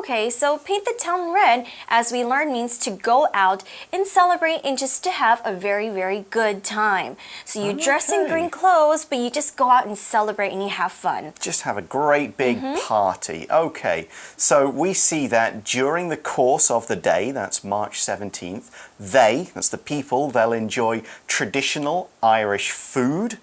Okay, so paint the town red, as we learned, means to go out and celebrate and just to have a very, very good time. So you dress in green clothes, but you just go out and celebrate and you have fun. Just have a great big party. Okay, so we see that during the course of the day, that's March 17th, that's the people, they'll enjoy traditional Irish food,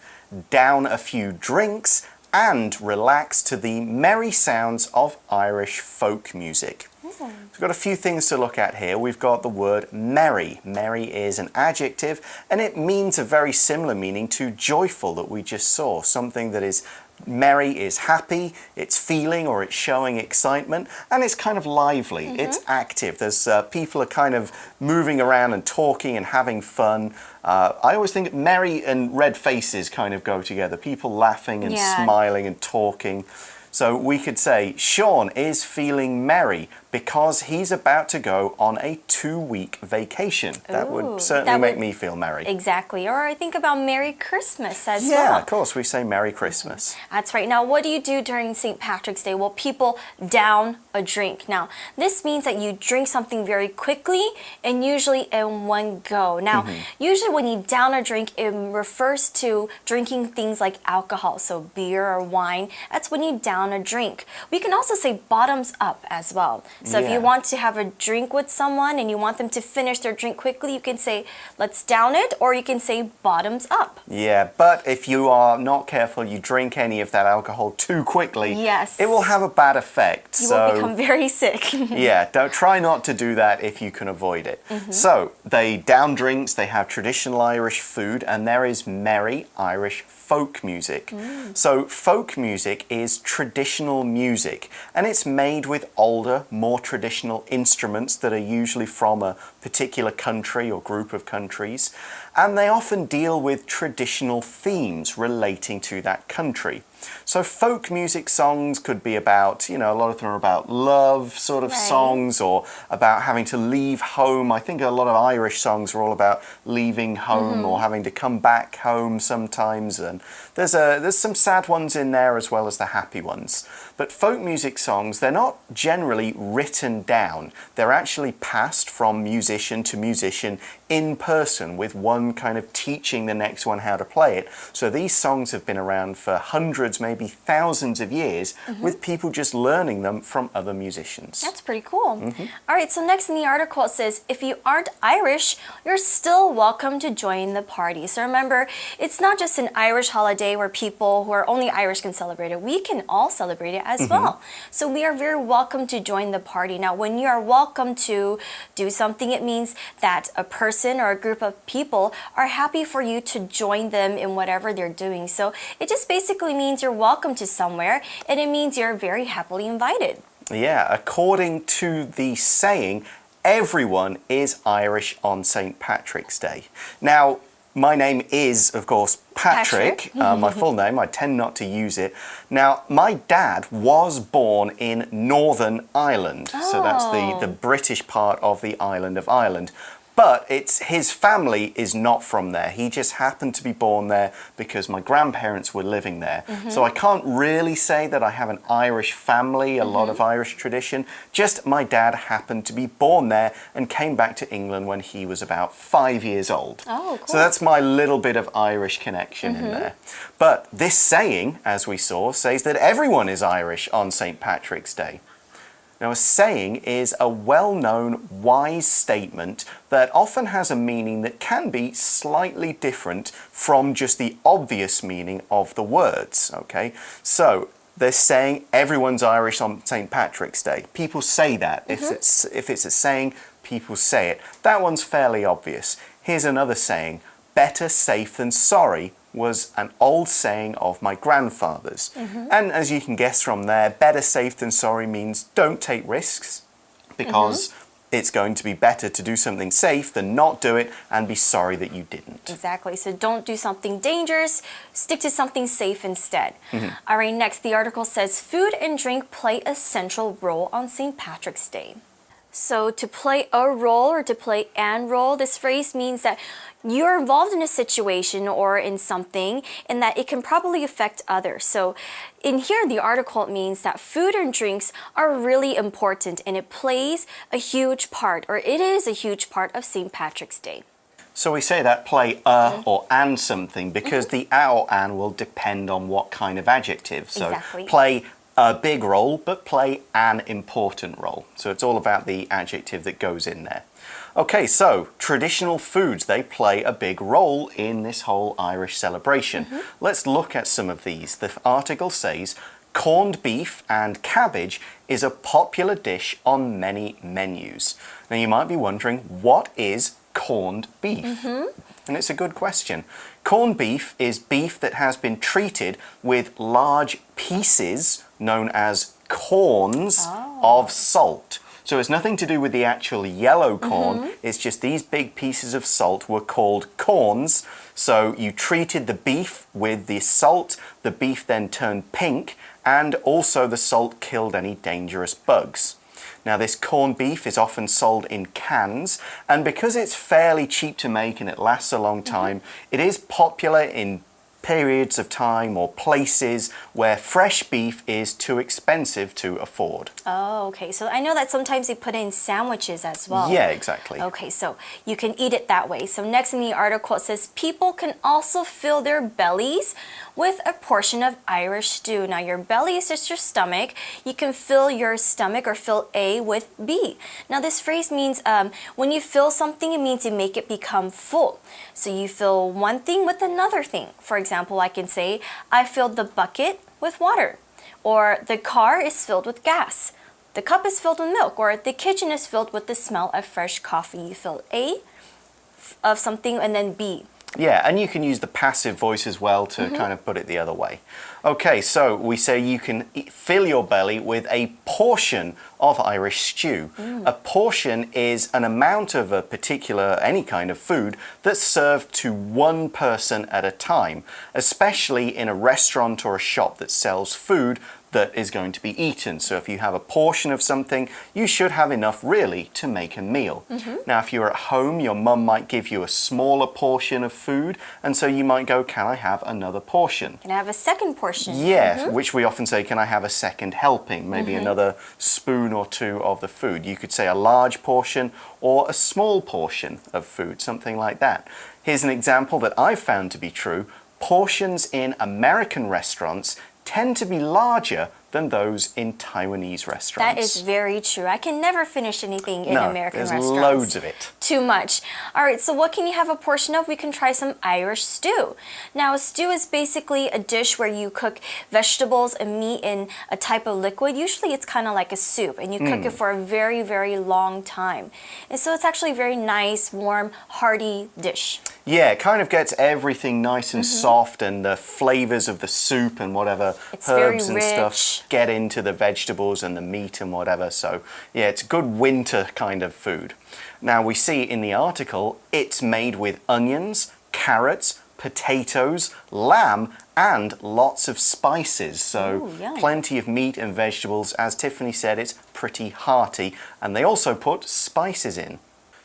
down a few drinks, and relax to the merry sounds of Irish folk music. So we've got a few things to look at here. We've got the word merry. Merry is an adjective, and it means a very similar meaning to joyful that we just saw. Something that is merry is happy, it's feeling or it's showing excitement, and it's kind of lively, it's active. There's people are kind of moving around and talking and having fun. I always think merry and red faces kind of go together. People laughing and smiling and talking. So we could say, Sean is feeling merry because he's about to go on a 2-week vacation. That would certainly make me feel merry. Exactly. Or I think about Merry Christmas as well. Yeah, of course, we say Merry Christmas. That's right. Now, what do you do during St. Patrick's Day? Well, people down a drink. Now, this means that you drink something very quickly and usually in one go. Now, usually when you down a drink, it refers to drinking things like alcohol, so beer or wine. That's when you down a drink. We can also say bottoms up as well. So if you want to have a drink with someone and you want them to finish their drink quickly, you can say, let's down it, or you can say bottoms up. Yeah, but if you are not careful, you drink any of that alcohol too quickly, it will have a bad effect. You will become very sick. Yeah, try not to do that if you can avoid it. So they down drinks, they have traditional Irish food, and there is merry Irish folk music. So folk music is traditional music, and it's made with older, more traditional instruments that are usually from a particular country or group of countries, and they often deal with traditional themes relating to that country. So folk music songs could be about, a lot of them are about love sort of songs, or about having to leave home. I think a lot of Irish songs are all about leaving home or having to come back home sometimes, and there's some sad ones in there as well as the happy ones. But folk music songs, they're not generally written down. They're actually passed from musician to musician in person, with one kind of teaching the next one how to play it. So these songs have been around for hundreds, maybe thousands of years, with people just learning them from other musicians. That's pretty cool. All right, so next in the article it says, if you aren't Irish, you're still welcome to join the party. So remember, it's not just an Irish holiday where people who are only Irish can celebrate it. We can all celebrate it as well. So we are very welcome to join the party. Now, when you are welcome to do something, it means that a person or a group of people are happy for you to join them in whatever they're doing. So it just basically means you're welcome to somewhere, and it means you're very happily invited. Yeah, according to the saying, everyone is Irish on St. Patrick's Day. Now, my name is, of course, Patrick. My full name. I tend not to use it. Now, my dad was born in Northern Ireland. So that's the British part of the island of Ireland. But his family is not from there. He just happened to be born there because my grandparents were living there. So I can't really say that I have an Irish family, a lot of Irish tradition. Just my dad happened to be born there and came back to England when he was about 5 years old. Oh, cool. So that's my little bit of Irish connection in there. But this saying, as we saw, says that everyone is Irish on St. Patrick's Day. Now, a saying is a well-known, wise statement that often has a meaning that can be slightly different from just the obvious meaning of the words, okay? So, they're saying everyone's Irish on St. Patrick's Day. People say that. If it's a saying, people say it. That one's fairly obvious. Here's another saying, better safe than sorry, was an old saying of my grandfather's. And as you can guess from there, better safe than sorry means don't take risks, because it's going to be better to do something safe than not do it and be sorry that you didn't. Exactly. So don't do something dangerous, stick to something safe instead. All right, next the article says food and drink play a central role on St. Patrick's Day. So to play a role or to play an role, this phrase means that you're involved in a situation or in something and that it can probably affect others. So in here, the article means that food and drinks are really important and it plays a huge part, or it is a huge part of St. Patrick's Day. So we say that play a or an something because the a or an will depend on what kind of adjective. So Exactly. play a big role, but play an important role. So it's all about the adjective that goes in there. Okay, so traditional foods, they play a big role in this whole Irish celebration. Let's look at some of these. The article says, corned beef and cabbage is a popular dish on many menus. Now you might be wondering, what is corned beef? And it's a good question. Corned beef is beef that has been treated with large pieces known as corns of salt. So it's nothing to do with the actual yellow corn, it's just these big pieces of salt were called corns. So you treated the beef with the salt, the beef then turned pink, and also the salt killed any dangerous bugs. Now this corned beef is often sold in cans, and because it's fairly cheap to make and it lasts a long time, it is popular in periods of time or places where fresh beef is too expensive to afford. Oh, okay. So I know that sometimes they put it in sandwiches as well. Yeah, exactly. Okay, so you can eat it that way. So next in the article it says people can also fill their bellies with a portion of Irish stew. Now your belly is just your stomach. You can fill your stomach or fill A with B. Now this phrase means when you fill something, it means you make it become full. So you fill one thing with another thing. For example, I can say, I filled the bucket with water. Or the car is filled with gas. The cup is filled with milk. Or the kitchen is filled with the smell of fresh coffee. You fill A of something and then B. Yeah, and you can use the passive voice as well to kind of put it the other way. Okay, so we say you can fill your belly with a portion of Irish stew. A portion is an amount of a particular, any kind of food that's served to one person at a time, especially in a restaurant or a shop that sells food that is going to be eaten. So if you have a portion of something, you should have enough really to make a meal. Now if you're at home, your mum might give you a smaller portion of food, and so you might go, can I have another portion? Can I have a second portion? Yeah, which we often say, can I have a second helping? Maybe another spoon or two of the food. You could say a large portion or a small portion of food, something like that. Here's an example that I've found to be true. Portions in American restaurants tend to be larger than those in Taiwanese restaurants. That is very true. I can never finish anything in American there's restaurants. Loads of it. Too much. All right, so what can you have a portion of? We can try some Irish stew. Now, a stew is basically a dish where you cook vegetables and meat in a type of liquid. Usually it's kind of like a soup, and you cook it for a very, very long time. And so it's actually a very nice, warm, hearty dish. Yeah, it kind of gets everything nice and soft, and the flavors of the soup and whatever herbs and stuff get into the vegetables and the meat and whatever. So yeah, it's good winter kind of food. Now we see in the article it's made with onions, carrots, potatoes, lamb, and lots of spices. So plenty of meat and vegetables. As Tiffany said, it's pretty hearty, and they also put spices in.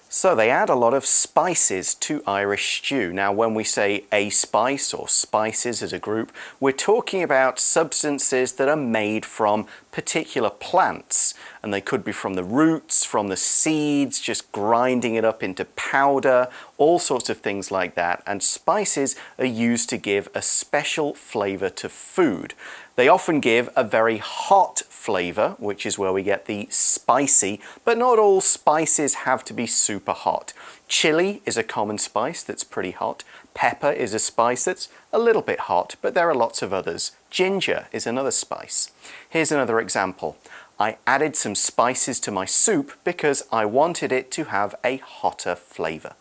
So they add a lot of spices to Irish stew. Now when we say a spice or spices as a group, we're talking about substances that are made from particular plants. And they could be from the roots, from the seeds, just grinding it up into powder, all sorts of things like that. And spices are used to give a special flavor to food. They often give a very hot flavor, which is where we get the spicy, but not all spices have to be super hot. Chili is a common spice that's pretty hot. Pepper is a spice that's a little bit hot, but there are lots of others. Ginger is another spice. Here's another example. I added some spices to my soup because I wanted it to have a hotter flavor.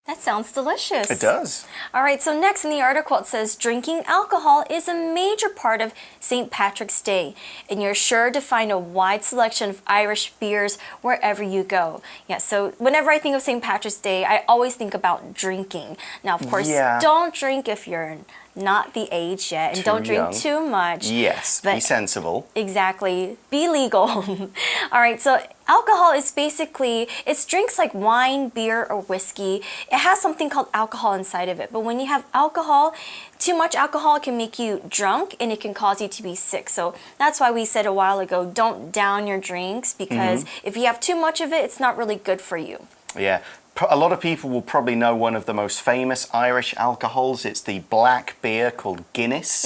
That sounds delicious. It does. All right, so next in the article it says drinking alcohol is a major part of St. Patrick's Day, and you're sure to find a wide selection of Irish beers wherever you go. Yeah, so whenever I think of St. Patrick's Day, I always think about drinking. Now, of course, don't drink if you're not the age yet. And don't drink too much. Yes, be sensible. Exactly. Be legal. All right, so alcohol is basically, it's drinks like wine, beer, or whiskey. It has something called alcohol inside of it. But when you have alcohol, too much alcohol can make you drunk and it can cause you to be sick. So that's why we said a while ago, don't down your drinks because if you have too much of it, it's not really good for you. Yeah. A lot of people will probably know one of the most famous Irish alcohols. It's the black beer called Guinness.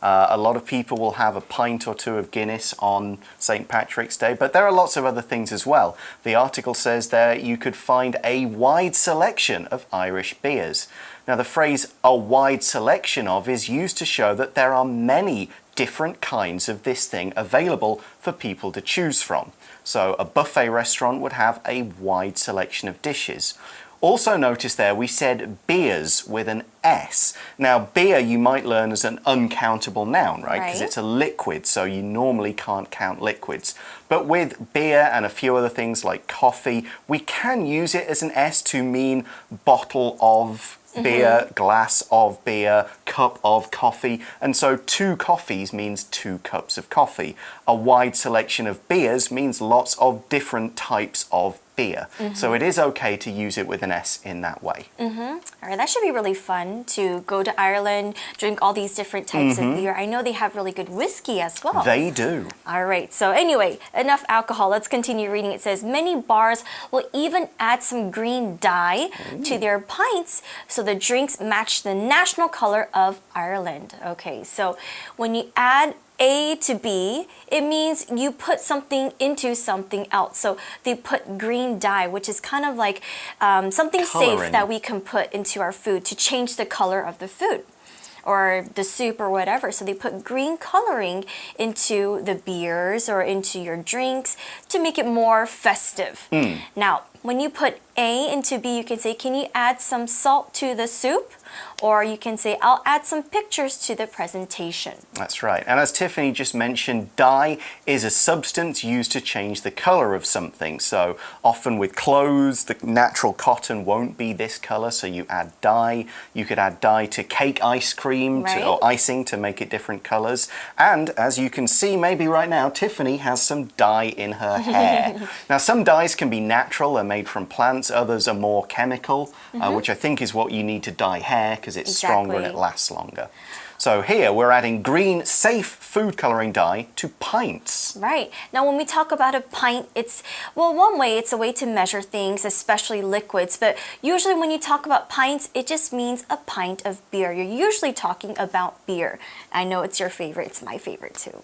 A lot of people will have a pint or two of Guinness on St. Patrick's Day, but there are lots of other things as well. The article says there you could find a wide selection of Irish beers. Now, the phrase a wide selection of is used to show that there are many different kinds of this thing available for people to choose from. So a buffet restaurant would have a wide selection of dishes. Also notice there we said beers with an S. Now beer you might learn as an uncountable noun, right? Because it's a liquid, so you normally can't count liquids. But with beer and a few other things like coffee, we can use it as an S to mean bottle of beer, glass of beer, cup of coffee, and so 2 coffees means 2 cups of coffee. A wide selection of beers means lots of different types of beer. So it is okay to use it with an S in that way. All right, that should be really fun to go to Ireland, drink all these different types of beer. I know they have really good whiskey as well. They do. All right, so anyway, enough alcohol. Let's continue reading. It says, many bars will even add some green dye to their pints so the drinks match the national color of Ireland. Okay, so when you add A to B, it means you put something into something else. So they put green dye, which is kind of like something safe that we can put into our food to change the color of the food or the soup or whatever. So they put green coloring into the beers or into your drinks to make it more festive. Now, when you put A into B, you can say, can you add some salt to the soup? Or you can say, I'll add some pictures to the presentation. That's right. And as Tiffany just mentioned, dye is a substance used to change the color of something. So often with clothes, the natural cotton won't be this color, so you add dye. You could add dye to cake ice cream or icing to make it different colors. And as you can see, maybe right now, Tiffany has some dye in her hair. Now, some dyes can be natural, they're made from plants. Others are more chemical, which I think is what you need to dye hair because it's stronger and it lasts longer. So here we're adding green, safe food coloring dye to pints. Right. Now when we talk about a pint, it's, well, one way it's a way to measure things, especially liquids. But usually when you talk about pints, it just means a pint of beer. You're usually talking about beer. I know it's your favorite. It's my favorite too.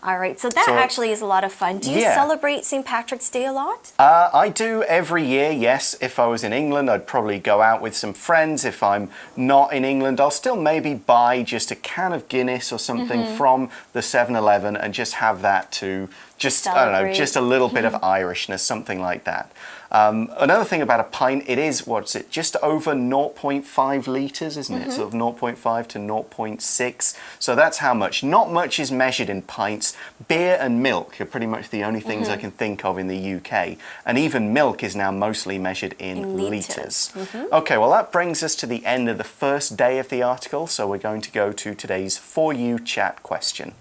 All right. So that actually is a lot of fun. Do you celebrate St. Patrick's Day a lot? I do every year, yes. If I was in England, I'd probably go out with some friends. If I'm not in England, I'll still maybe buy just a can of Guinness or something from the 7-Eleven and just have that to just, I don't know, just a little bit of Irishness, something like that. Another thing about a pint, it is, what's it, just over 0.5 litres, isn't it? Sort of 0.5 to 0.6. So that's how much. Not much is measured in pints. Beer and milk are pretty much the only things I can think of in the UK. And even milk is now mostly measured in litres. Okay, well that brings us to the end of the first day of the article. So we're going to go to today's For You chat question.